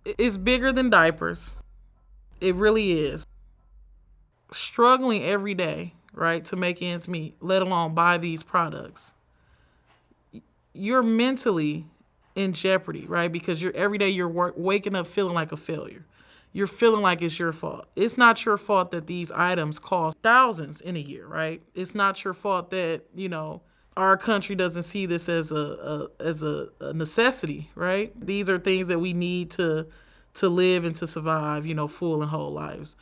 It's bigger than diapers. It really is. Struggling every day, right, to make ends meet, let alone buy these products. You're mentally in jeopardy, right? Because you're every day you're waking up feeling like a failure. You're feeling like it's your fault. It's not your fault that these items cost thousands in a year, right? It's not your fault that, our country doesn't see this as a necessity, right? These are things that we need to live and to survive, full and whole lives.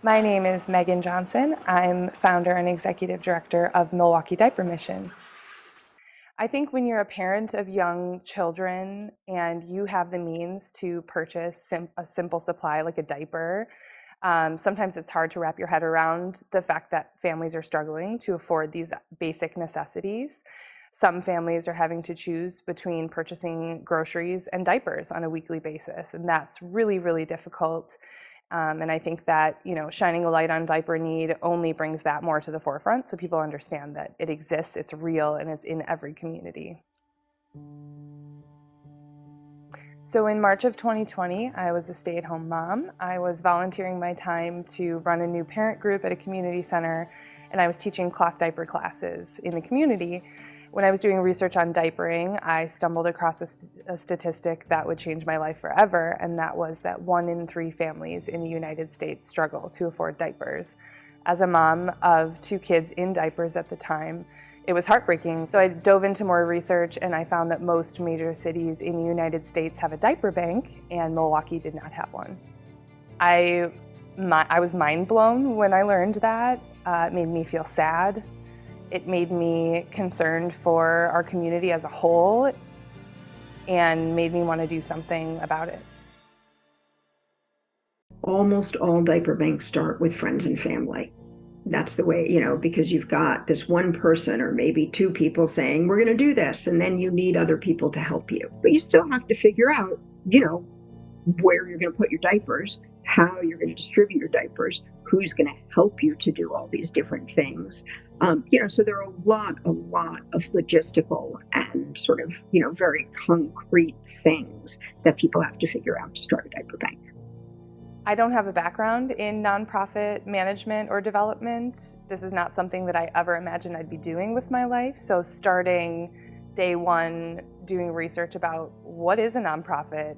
My name is Megan Johnson. I'm founder and executive director of Milwaukee Diaper Mission. I think when you're a parent of young children and you have the means to purchase a simple supply like a diaper, sometimes it's hard to wrap your head around the fact that families are struggling to afford these basic necessities. Some families are having to choose between purchasing groceries and diapers on a weekly basis, and that's really, really difficult. And I think that, shining a light on diaper need only brings that more to the forefront so people understand that it exists, it's real, and it's in every community. So in March of 2020, I was a stay-at-home mom. I was volunteering my time to run a new parent group at a community center, and I was teaching cloth diaper classes in the community. When I was doing research on diapering, I stumbled across a statistic that would change my life forever, and that was that 1 in 3 families in the United States struggle to afford diapers. As a mom of 2 kids in diapers at the time, it was heartbreaking. So I dove into more research, and I found that most major cities in the United States have a diaper bank, and Milwaukee did not have one. I was mind blown when I learned that. It made me feel sad. It made me concerned for our community as a whole and made me want to do something about it. Almost all diaper banks start with friends and family. That's the way, because you've got this one person or maybe 2 people saying, we're going to do this. And then you need other people to help you. But you still have to figure out, where you're going to put your diapers, how you're going to distribute your diapers, who's going to help you to do all these different things. So there are a lot of logistical and sort of, very concrete things that people have to figure out to start a diaper bank. I don't have a background in nonprofit management or development. This is not something that I ever imagined I'd be doing with my life. So starting day one, doing research about what is a nonprofit,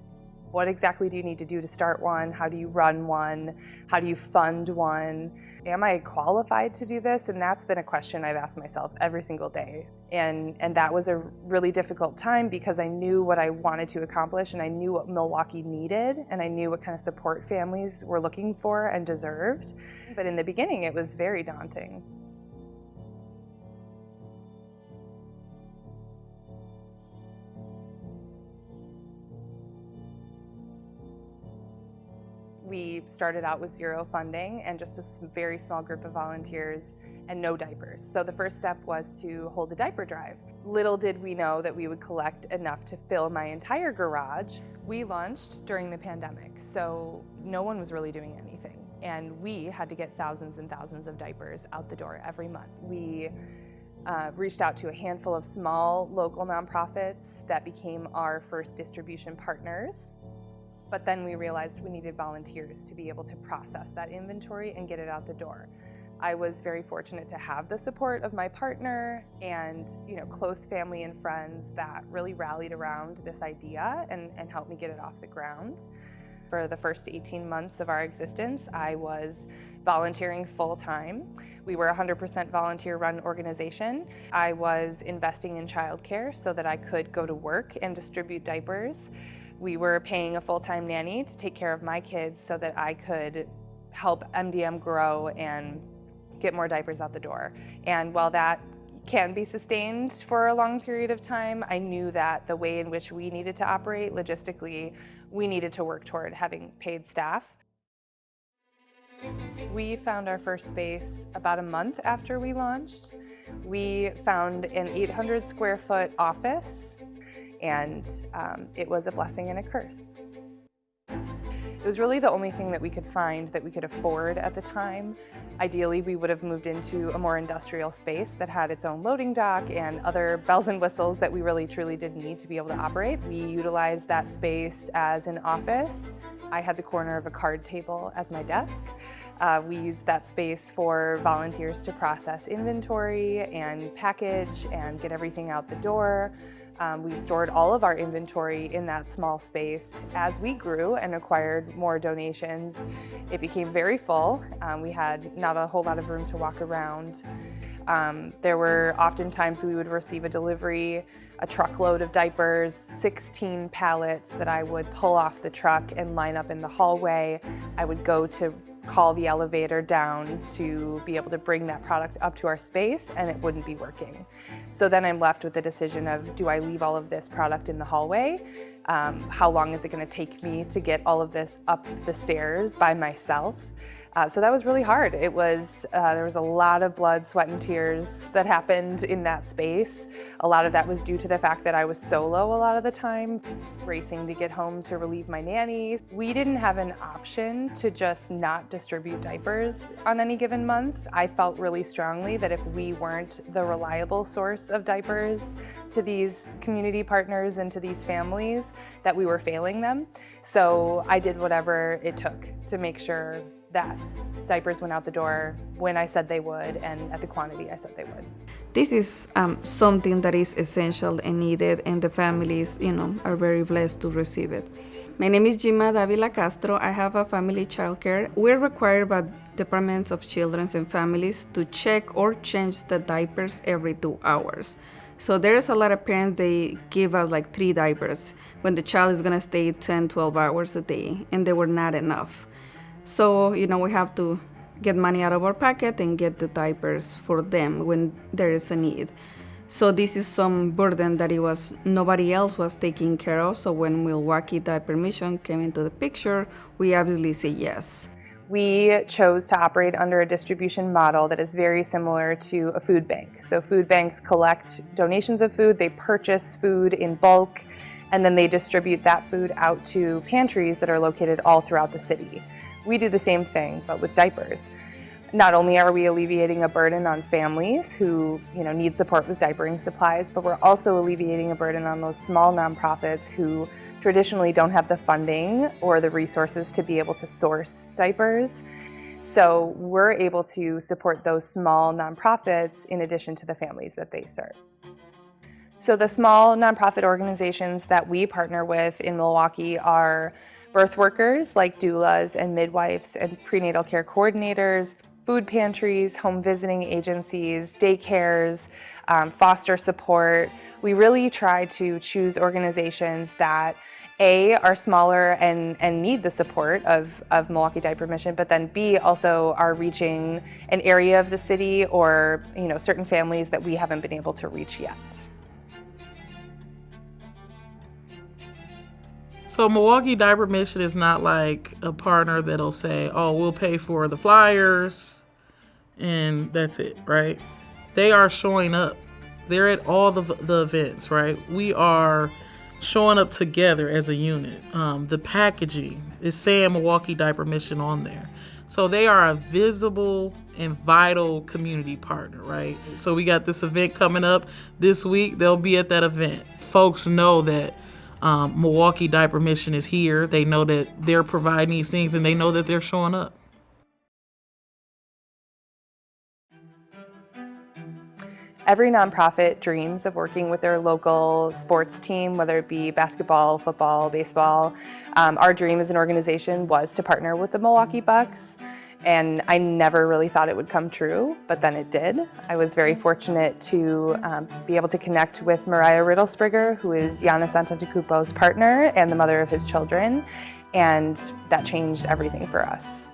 what exactly do you need to do to start one? How do you run one? How do you fund one? Am I qualified to do this? And that's been a question I've asked myself every single day. And that was a really difficult time because I knew what I wanted to accomplish and I knew what Milwaukee needed and I knew what kind of support families were looking for and deserved. But in the beginning, it was very daunting. We started out with 0 funding and just a very small group of volunteers and no diapers. So the first step was to hold a diaper drive. Little did we know that we would collect enough to fill my entire garage. We launched during the pandemic, so no one was really doing anything. And we had to get thousands and thousands of diapers out the door every month. We reached out to a handful of small local nonprofits that became our first distribution partners. But then we realized we needed volunteers to be able to process that inventory and get it out the door. I was very fortunate to have the support of my partner and close family and friends that really rallied around this idea and helped me get it off the ground. For the first 18 months of our existence, I was volunteering full-time. We were a 100% volunteer-run organization. I was investing in childcare so that I could go to work and distribute diapers. We were paying a full-time nanny to take care of my kids so that I could help MDM grow and get more diapers out the door. And while that can be sustained for a long period of time, I knew that the way in which we needed to operate logistically, we needed to work toward having paid staff. We found our first space about a month after we launched. We found an 800 square foot office, and it was a blessing and a curse. It was really the only thing that we could find that we could afford at the time. Ideally, we would have moved into a more industrial space that had its own loading dock and other bells and whistles that we really truly did need to be able to operate. We utilized that space as an office. I had the corner of a card table as my desk. We used that space for volunteers to process inventory and package and get everything out the door. We stored all of our inventory in that small space. As we grew and acquired more donations, it became very full. We had not a whole lot of room to walk around. There were often times we would receive a delivery, a truckload of diapers, 16 pallets that I would pull off the truck and line up in the hallway. I would go to call the elevator down to be able to bring that product up to our space, and it wouldn't be working. So then I'm left with the decision of, do I leave all of this product in the hallway? How long is it going to take me to get all of this up the stairs by myself? So that was really hard. It was, there was a lot of blood, sweat, and tears that happened in that space. A lot of that was due to the fact that I was solo a lot of the time, racing to get home to relieve my nanny. We didn't have an option to just not distribute diapers on any given month. I felt really strongly that if we weren't the reliable source of diapers to these community partners and to these families, that we were failing them. So I did whatever it took to make sure that diapers went out the door when I said they would and at the quantity I said they would. This is something that is essential and needed, and the families, are very blessed to receive it. My name is Gima Davila Castro. I have a family childcare. We're required by departments of children and families to check or change the diapers every 2 hours. So there's a lot of parents, they give out like 3 diapers when the child is gonna stay 10, 12 hours a day, and they were not enough. So, we have to get money out of our pocket and get the diapers for them when there is a need. So this is some burden that nobody else was taking care of. So when Milwaukee Diaper Mission came into the picture, we obviously say yes. We chose to operate under a distribution model that is very similar to a food bank. So food banks collect donations of food, they purchase food in bulk, and then they distribute that food out to pantries that are located all throughout the city. We do the same thing, but with diapers. Not only are we alleviating a burden on families who need support with diapering supplies, but we're also alleviating a burden on those small nonprofits who traditionally don't have the funding or the resources to be able to source diapers. So we're able to support those small nonprofits in addition to the families that they serve. So the small nonprofit organizations that we partner with in Milwaukee are birth workers like doulas and midwives and prenatal care coordinators, food pantries, home visiting agencies, daycares, foster support. We really try to choose organizations that A, are smaller and need the support of Milwaukee Diaper Mission, but then B, also are reaching an area of the city or certain families that we haven't been able to reach yet. So Milwaukee Diaper Mission is not like a partner that'll say, oh, we'll pay for the flyers and that's it, right? They are showing up. They're at all the events, right? We are showing up together as a unit. The packaging is saying Milwaukee Diaper Mission on there. So they are a visible and vital community partner, right? So we got this event coming up this week. They'll be at that event. Folks know that Milwaukee Diaper Mission is here. They know that they're providing these things, and they know that they're showing up. Every nonprofit dreams of working with their local sports team, whether it be basketball, football, baseball. Our dream as an organization was to partner with the Milwaukee Bucks, and I never really thought it would come true, but then it did. I was very fortunate to be able to connect with Mariah Riddlespringer, who is Giannis Antetokounmpo's partner and the mother of his children, and that changed everything for us.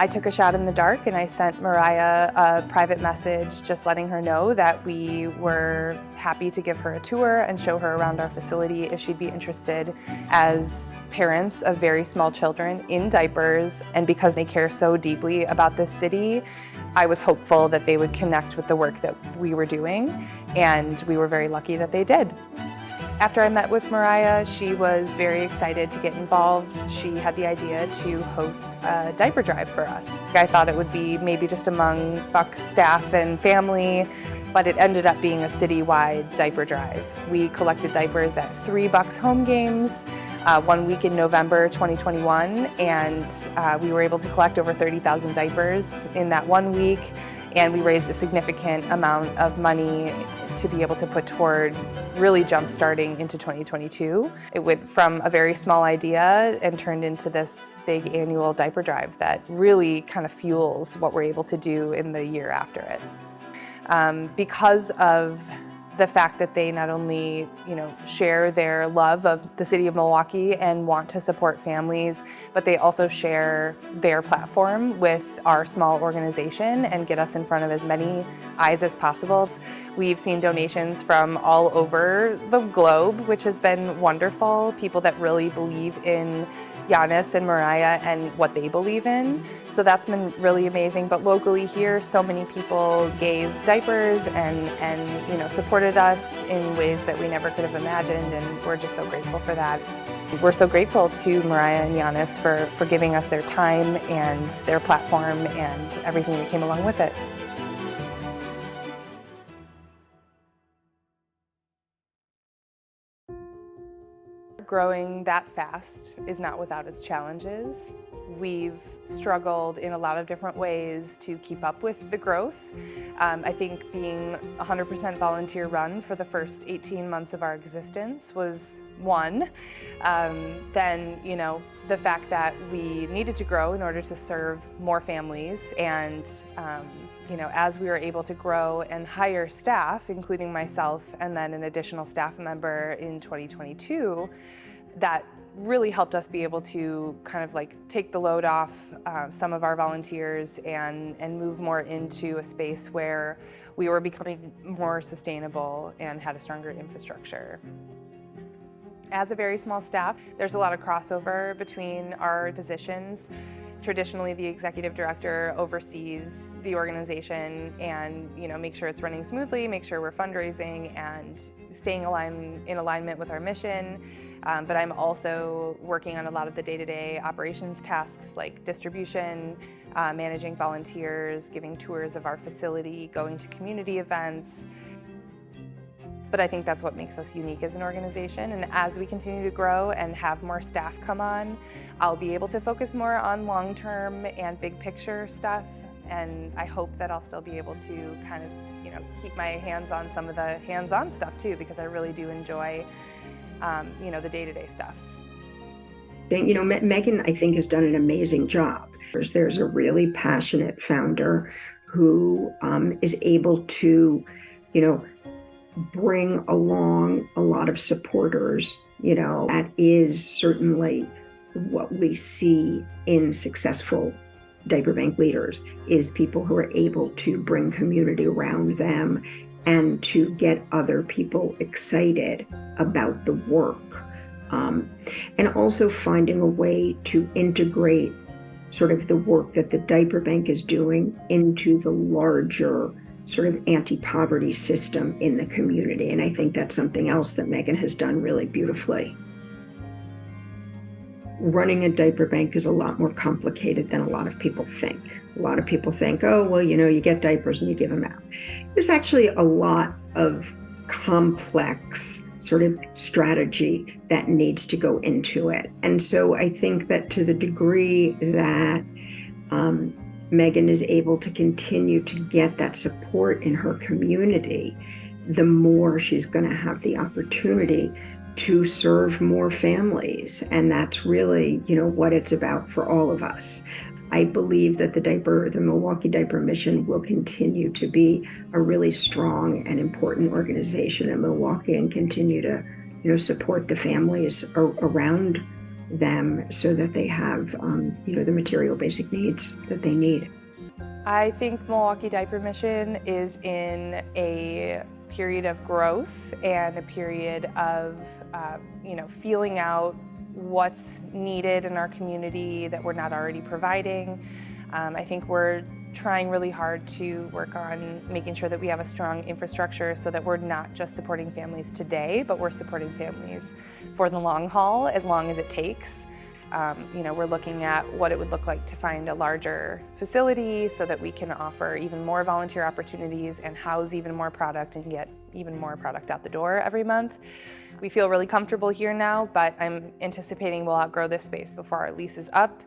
I took a shot in the dark and I sent Mariah a private message just letting her know that we were happy to give her a tour and show her around our facility if she'd be interested. As parents of very small children in diapers, and because they care so deeply about this city, I was hopeful that they would connect with the work that we were doing, and we were very lucky that they did. After I met with Mariah, she was very excited to get involved. She had the idea to host a diaper drive for us. I thought it would be maybe just among Bucks staff and family, but it ended up being a citywide diaper drive. We collected diapers at 3 Bucks home games, 1 week in November 2021, and we were able to collect over 30,000 diapers in that 1 week, and we raised a significant amount of money to be able to put toward really jump-starting into 2022. It went from a very small idea and turned into this big annual diaper drive that really kind of fuels what we're able to do in the year after it. Because of the fact that they not only, share their love of the city of Milwaukee and want to support families, but they also share their platform with our small organization and get us in front of as many eyes as possible. We've seen donations from all over the globe, which has been wonderful. People that really believe in Giannis and Mariah and what they believe in. So that's been really amazing. But locally here, so many people gave diapers and supported us in ways that we never could have imagined, and we're just so grateful for that. We're so grateful to Mariah and Giannis for giving us their time and their platform and everything that came along with it. Growing that fast is not without its challenges. We've struggled in a lot of different ways to keep up with the growth. I think being 100% volunteer run for the first 18 months of our existence was one. Then, the fact that we needed to grow in order to serve more families, and as we were able to grow and hire staff, including myself and then an additional staff member in 2022, that really helped us be able to kind of take the load off some of our volunteers and move more into a space where we were becoming more sustainable and had a stronger infrastructure. As a very small staff, there's a lot of crossover between our positions. Traditionally, the executive director oversees the organization and make sure it's running smoothly, make sure we're fundraising and staying in alignment with our mission. But I'm also working on a lot of the day-to-day operations tasks like distribution, managing volunteers, giving tours of our facility, going to community events. But I think that's what makes us unique as an organization. And as we continue to grow and have more staff come on, I'll be able to focus more on long-term and big picture stuff. And I hope that I'll still be able to kind of, keep my hands on some of the hands-on stuff too, because I really do enjoy, the day-to-day stuff. Megan, I think, has done an amazing job. There's a really passionate founder who is able to, bring along a lot of supporters. That is certainly what we see in successful diaper bank leaders, is people who are able to bring community around them and to get other people excited about the work. And also finding a way to integrate sort of the work that the diaper bank is doing into the larger sort of anti-poverty system in the community. And I think that's something else that Megan has done really beautifully. running a diaper bank is a lot more complicated than a lot of people think. A lot of people think, oh, well, you get diapers and you give them out. There's actually a lot of complex sort of strategy that needs to go into it. And so I think that to the degree that Megan is able to continue to get that support in her community, the more she's going to have the opportunity to serve more families. And that's really, what it's about for all of us. I believe that the Milwaukee Diaper Mission will continue to be a really strong and important organization in Milwaukee and continue to, support the families around them so that they have, the material basic needs that they need. I think Milwaukee Diaper Mission is in a period of growth and a period of, feeling out what's needed in our community that we're not already providing. I think we're trying really hard to work on making sure that we have a strong infrastructure so that we're not just supporting families today, but we're supporting families for the long haul, as long as it takes. We're looking at what it would look like to find a larger facility so that we can offer even more volunteer opportunities and house even more product and get even more product out the door every month. We feel really comfortable here now, but I'm anticipating we'll outgrow this space before our lease is up.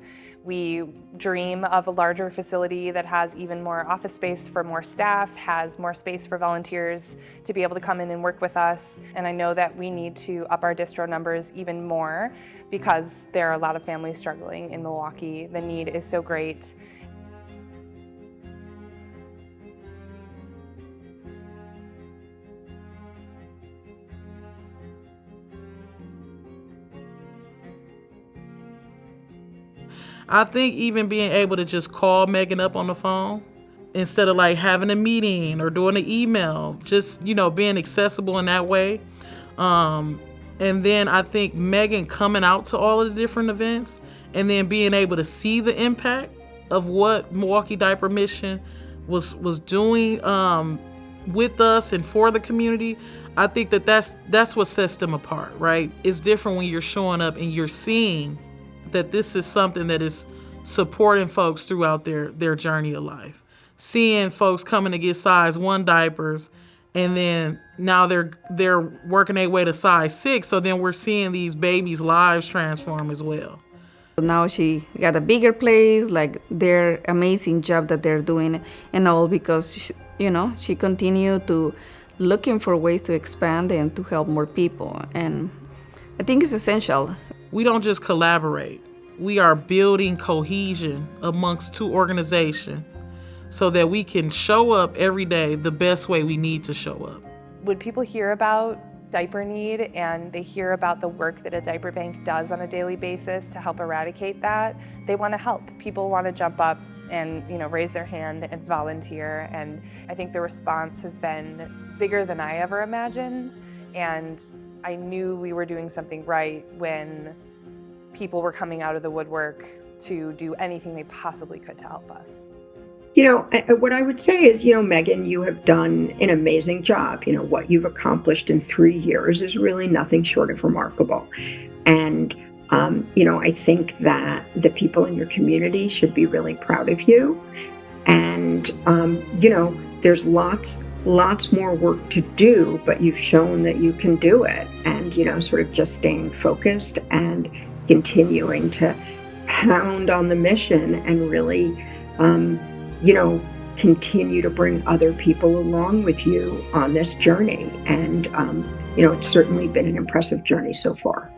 We dream of a larger facility that has even more office space for more staff, has more space for volunteers to be able to come in and work with us. And I know that we need to up our distro numbers even more because there are a lot of families struggling in Milwaukee. The need is so great. I think even being able to just call Megan up on the phone instead of like having a meeting or doing an email, just, being accessible in that way. And then I think Megan coming out to all of the different events and then being able to see the impact of what Milwaukee Diaper Mission was doing with us and for the community. I think that's what sets them apart, right? It's different when you're showing up and you're seeing that this is something that is supporting folks throughout their journey of life. Seeing folks coming to get size 1 diapers, and then now they're working their way to size 6, so then we're seeing these babies' lives transform as well. Now she got a bigger place, like their amazing job that they're doing and all because, she continued to looking for ways to expand and to help more people. And I think it's essential. We don't just collaborate. We are building cohesion amongst 2 organizations so that we can show up every day the best way we need to show up. When people hear about diaper need and they hear about the work that a diaper bank does on a daily basis to help eradicate that, they want to help. People want to jump up and raise their hand and volunteer. And I think the response has been bigger than I ever imagined. And I knew we were doing something right when people were coming out of the woodwork to do anything they possibly could to help us. What I would say is, Megan, you have done an amazing job. What you've accomplished in 3 years is really nothing short of remarkable. And, I think that the people in your community should be really proud of you. And, there's lots more work to do, but you've shown that you can do it. And, sort of just staying focused and continuing to pound on the mission and really, continue to bring other people along with you on this journey. And, it's certainly been an impressive journey so far.